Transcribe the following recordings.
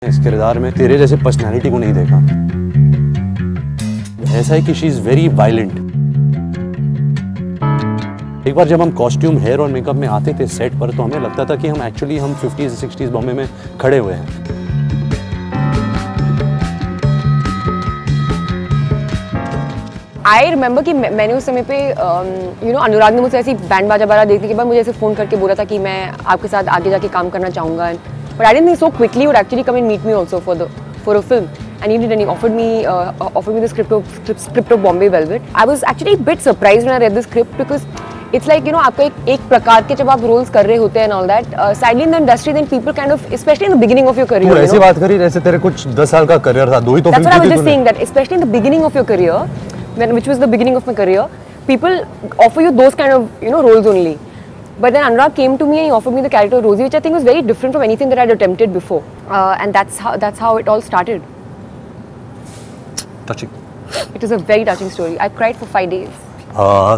इस किरदार में तेरे जैसे पर्सनैलिटी को नहीं देखा। ऐसा है कि शी इज़ वेरी वायलेंट। एक बार जब हम कॉस्ट्यूम, हेयर और मेकअप में आते थे सेट पर, तो हमें लगता था कि हम 50s 60s बॉम्बे में खड़े हुए हैं। आई रिमेंबर कि मैंने उस समय पे अनुराग ने मुझसे ऐसी बैंड बाजा वाला देखने के बाद मुझे ऐसे फ़ोन करके बोला था कि मैं आपके साथ आगे जाके काम करना चाहूँगा। But I didn't think so quickly would actually come and meet me also for a film. And he did, and he offered me the script of Bombay Velvet. I was actually a bit surprised when I read the script because it's like, आपका एक प्रकार के जब आप roles कर रहे होते हैं and all that, sadly in the industry then people kind of, especially in the beginning of your career. तू ऐसी बात करी जैसे तेरे कुछ 10 साल का करियर था, 2 ही तो फिल्म की थी। That's what I was just saying, that especially in the beginning of your career, which was the beginning of my career, people offer you those kind of roles only. But then Anurag came to me and he offered me the character of Rosie, which I think was very different from anything that I had attempted before, and that's how it all started. Touching. It was a very touching story. I cried for 5 days.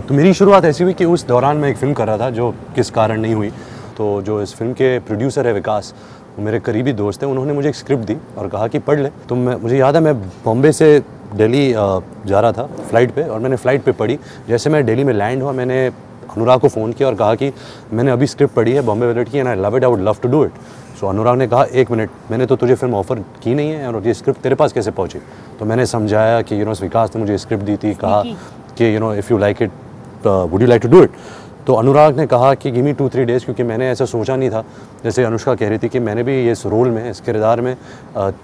तो मेरी शुरुआत ऐसी हुई कि उस दौरान मैं एक फ़िल्म कर रहा था जो किस कारण नहीं हुई। तो जो इस फिल्म के प्रोड्यूसर है विकास, वो मेरे करीबी दोस्त हैं, उन्होंने मुझे एक स्क्रिप्ट दी और कहा कि पढ़ ले। तो मुझे याद है मैं बॉम्बे से दिल्ली जा रहा था फ़्लाइट पे, और मैंने फ़्लाइट पे पढ़ी। जैसे मैं दिल्ली में लैंड हुआ, मैंने अनुराग को फ़ोन किया और कहा कि मैंने अभी स्क्रिप्ट पढ़ी है बॉम्बे वेलवेट की, and I love it, I would love to do it. So Anurag ने कहा 1 मिनट, मैंने तो तुझे फिल्म ऑफ़र की नहीं है और ये स्क्रिप्ट तेरे पास कैसे पहुंची? तो मैंने समझाया कि विकास ने मुझे स्क्रिप्ट दी थी, कहा कि if you like it would you like to do it. तो अनुराग ने कहा कि गिव मी 2-3 डेज़, क्योंकि मैंने ऐसा सोचा नहीं था। जैसे अनुष्का कह रही थी कि मैंने भी इस रोल में, इस किरदार में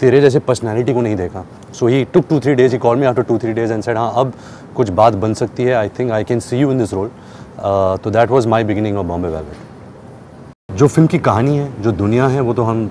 तेरे जैसे पर्सनैलिटी को नहीं देखा। So he took 2-3 days, he called me after 2-3 days and said हाँ अब कुछ बात बन सकती है, I think I can see you in this role. तो that was my beginning of Bombay Velvet. जो फिल्म की कहानी है, जो दुनिया है, वो तो हम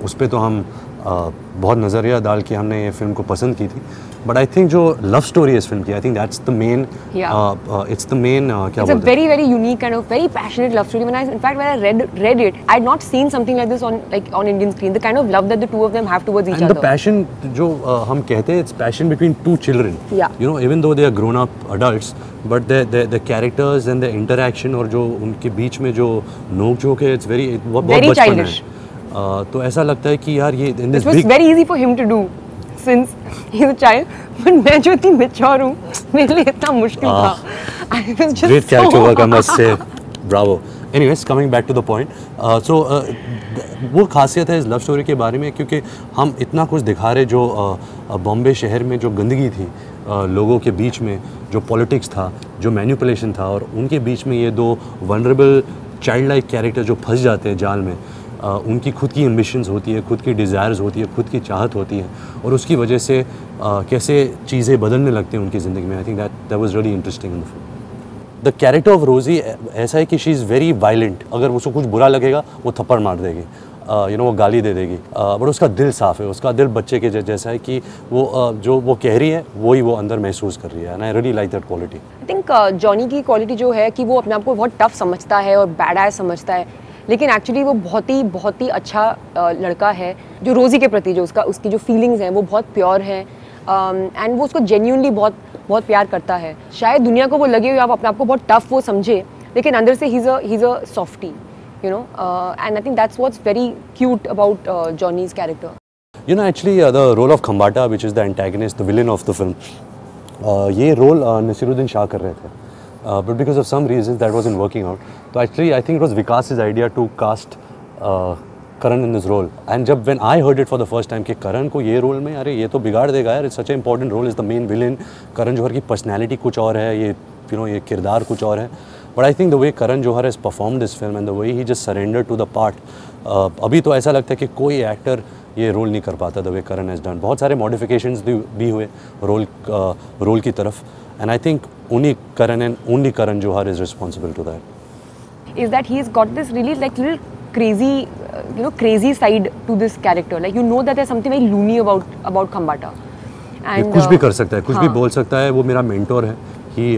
उस पर तो हम बहुत नज़रिया डाल के हमने ये फिल्म को पसंद की थी। बट आई थिंक जो लव स्टोरी है इस फिल्म की, I think that's the main, it's the main क्या बोलते हैं, it's a very unique kind of very passionate love story. In fact when I read it, I had not seen something like this on Indian screen. The kind of love that the two of them have towards each other. And the passion जो हम कहते हैं, it's passion between two children. Yeah. Even though they are grown up adults, but the characters and the interaction और जो उनके बीच में जो नोक झोंक है, it's बहुत बचपन है। तो ऐसा लगता है कि यार ये It was very easy for him to do since he is a child, but मैं जो इतनी mature हूँ, मेरे लिए इतना मुश्किल था। I was just great character work, I must say, bravo. Anyways, coming back to the point, so वो खासियत है इस लव स्टोरी के बारे में, क्योंकि हम इतना कुछ दिखा रहे जो बॉम्बे शहर में जो गंदगी थी, लोगों के बीच में जो पॉलिटिक्स था, जो मैनिपुलेशन था, और उनके बीच में ये 2 वनरेबल चाइल्ड लाइक कैरेक्टर जो फंस जाते हैं जाल में। उनकी खुद की एम्बिशंस होती है, खुद की डिज़ायर्स होती है, खुद की चाहत होती है, और उसकी वजह से कैसे चीज़ें बदलने लगते हैं उनकी ज़िंदगी में। I think that was really interesting in the film. The character of रोज़ी ऐसा है कि शी इज़ वेरी वायलेंट। अगर उसको कुछ बुरा लगेगा वो थप्पड़ मार देगी, वो गाली दे देगी, बट उसका दिल साफ़ है, उसका दिल बच्चे के जैसा है कि वो जो वो कह रही है वही वो अंदर महसूस कर रही है। And I really like that quality. I think Johnny की क्वालिटी जो है कि वो अपने आप को बहुत टफ समझता है और बैड एज समझता है, लेकिन एक्चुअली वो बहुत ही अच्छा लड़का है जो रोज़ी के प्रति, जो उसकी जो फीलिंग्स हैं वो बहुत प्योर है, एंड वो उसको जेन्युइनली बहुत प्यार करता है। शायद दुनिया को वो लगे हुए आप अपने आप को बहुत टफ वो समझे, लेकिन अंदर से ही is a softie, and I think that's what's very cute about Johnny's character. Actually the role of Khambata, which is the antagonist, the villain of the film, ये रोल नसीरुद्दीन शाह कर रहे थे, but because of some reasons that wasn't working out. So actually I think it was Vikas's idea to cast Karan in this role, and when I heard it for the first time कि करण को ये role में, अरे ये तो बिगाड़ देगा यार, it's such an important role, is the main villain. Karan Johar की पर्सनैलिटी कुछ और है, ये किरदार कुछ और है, but I think the way Karan Johar has performed this film and the way he just surrendered to the part, अभी तो ऐसा लगता है कि कोई एक्टर ये रोल नहीं कर पाता the way Karan has done. बहुत सारे modifications भी हुए रोल की तरफ, and I think only Karan Johar is responsible to that. Is that he's got this really little crazy, crazy side to this character. Like that there's something very loony about Khambata. And कुछ भी कर सकता है, कुछ भी बोल सकता है। वो मेरा मेंटोर है कि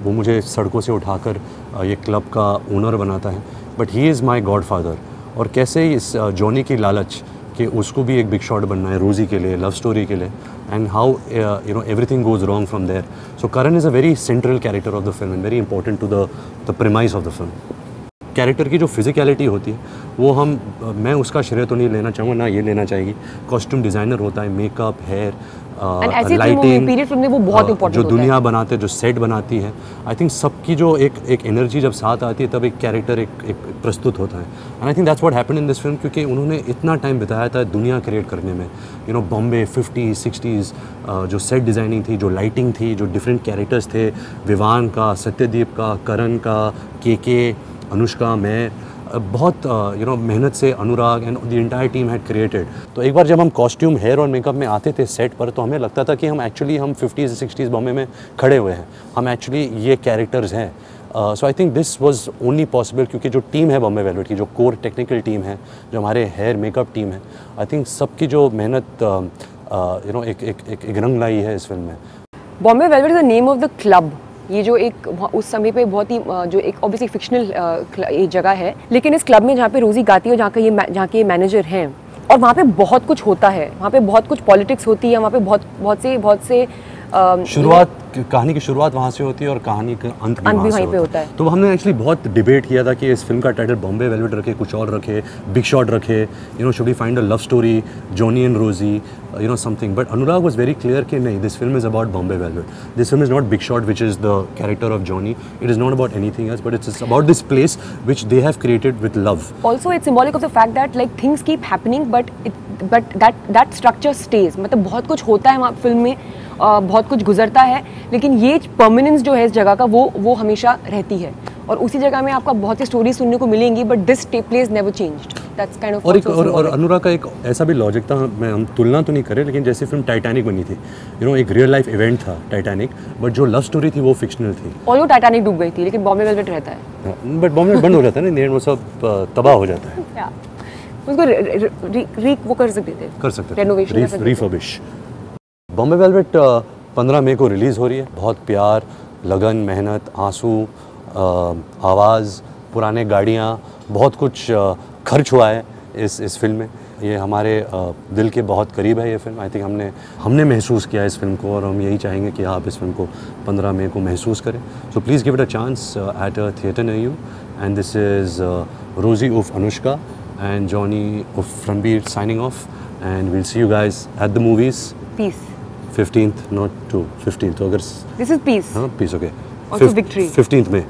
वो मुझे सड़कों से उठाकर ये क्लब का ओनर बनाता है, but he is my godfather. और कैसे इस जॉनी की लालच कि उसको भी एक बिग शॉट बनना है रोज़ी के लिए, लव स्टोरी के लिए, and how everything goes wrong from there. So Karan is a very central character of the film and very important to the premise of the film. Character की जो फिजिकलिटी होती है वो मैं उसका श्रेय तो नहीं लेना चाहूँगा, ना ये लेना चाहिए। कॉस्ट्यूम डिज़ाइनर होता है, makeup, hair, lighting, period film में वो बहुत इंपॉर्टेंट जो होता है। दुनिया बनाते हैं, जो सेट बनाती है, आई थिंक सबकी जो एक एनर्जी जब साथ आती है तब एक कैरेक्टर एक प्रस्तुत होता है। And I think that's what happened in this film, क्योंकि उन्होंने इतना टाइम बिताया था दुनिया क्रिएट करने में। You know, Bombay 50s 60s, जो सेट डिज़ाइनिंग थी, जो लाइटिंग थी, जो डिफरेंट कैरेक्टर्स थे, विवान का, सत्यदीप का, करण का, के अनुष्का, मैं, बहुत मेहनत से Anurag and the entire team had created. तो एक बार जब हम कॉस्ट्यूम, हेयर और मेकअप में आते थे सेट पर, तो हमें लगता था कि हम 50s 60s बॉम्बे में खड़े हुए हैं, हम एक्चुअली ये कैरेक्टर्स हैं। So I think this was only possible क्योंकि जो टीम है बॉम्बे वेलवेट की, जो कोर टेक्निकल टीम है, जो हमारे हेयर मेकअप टीम है, आई थिंक सबकी जो मेहनत एक रंग लाई है इस फिल्म में। Bombay velvet is the name of the club. ये जो एक उस समय पे बहुत ही जो एक ऑब्वियसली फिक्शनल एक जगह है, लेकिन इस क्लब में जहाँ पे रोज़ी गाती है, जहाँ के मैनेजर हैं, और वहाँ पे बहुत कुछ होता है, वहाँ पे बहुत कुछ पॉलिटिक्स होती है, वहाँ पे बहुत से कहानी की शुरुआत वहाँ से होती है और कहानी का अंत भी वहीं पे होता है। तो हमने एक्चुअली बहुत डिबेट किया था कि इस फिल्म का टाइटल बॉम्बे वेलवेट रखे, कुछ और रखे, बिग शॉट रखे, should we find a love story, Johnny and Rosie, something. But Anurag was very clear कि नहीं, this film is about Bombay Velvet, this film is not big shot which is the character of Johnny, it is not about anything else, but it's about this place which they have created with love. Also it's symbolic of the fact that like things keep happening but that structure stage. मतलब बहुत कुछ होता है वहाँ film में, बहुत कुछ गुजरता है, लेकिन ये परमानेंस जो है इस जगह का वो हमेशा रहती है, और उसी जगह में आपको बहुत सी स्टोरी सुनने को मिलेंगी, but this place never changed. That's kind of और अनुराग का एक ऐसा भी लॉजिक था, हम तुलना तो नहीं करें, लेकिन जैसे फिल्म टाइटैनिक बनी थी, एक रियल लाइफ इवेंट था टाइटैनिक, बट जो लव स्टोरी थी वो फिक्शनल थी। और वो टाइटैनिक डूब गई थी, लेकिन बॉम्बे वेलवेट रहता है। बट बॉम्बे बंद हो जाता है ना, वो सब तबाह हो जाता है। उसको वो कर सकते रेनोवेशन, रिफर्बिश। बॉम्बे वेलवेट 15 मई को रिलीज़ हो रही है। बहुत प्यार, लगन, मेहनत, आंसू, आवाज़, पुराने गाड़ियाँ, बहुत कुछ खर्च हुआ है इस फिल्म में। ये हमारे दिल के बहुत करीब है ये फिल्म। आई थिंक हमने महसूस किया इस फिल्म को, और हम यही चाहेंगे कि आप इस फिल्म को 15 मई को महसूस करें। So please give it a chance at a theatre near you. And this is रोजी उफ Anushka and Johnny of Ranbir signing off, and we'll see you guys at the movies. Peace. 15th, not 15th. So, this is peace. Peace, okay. Also victory. 15th May.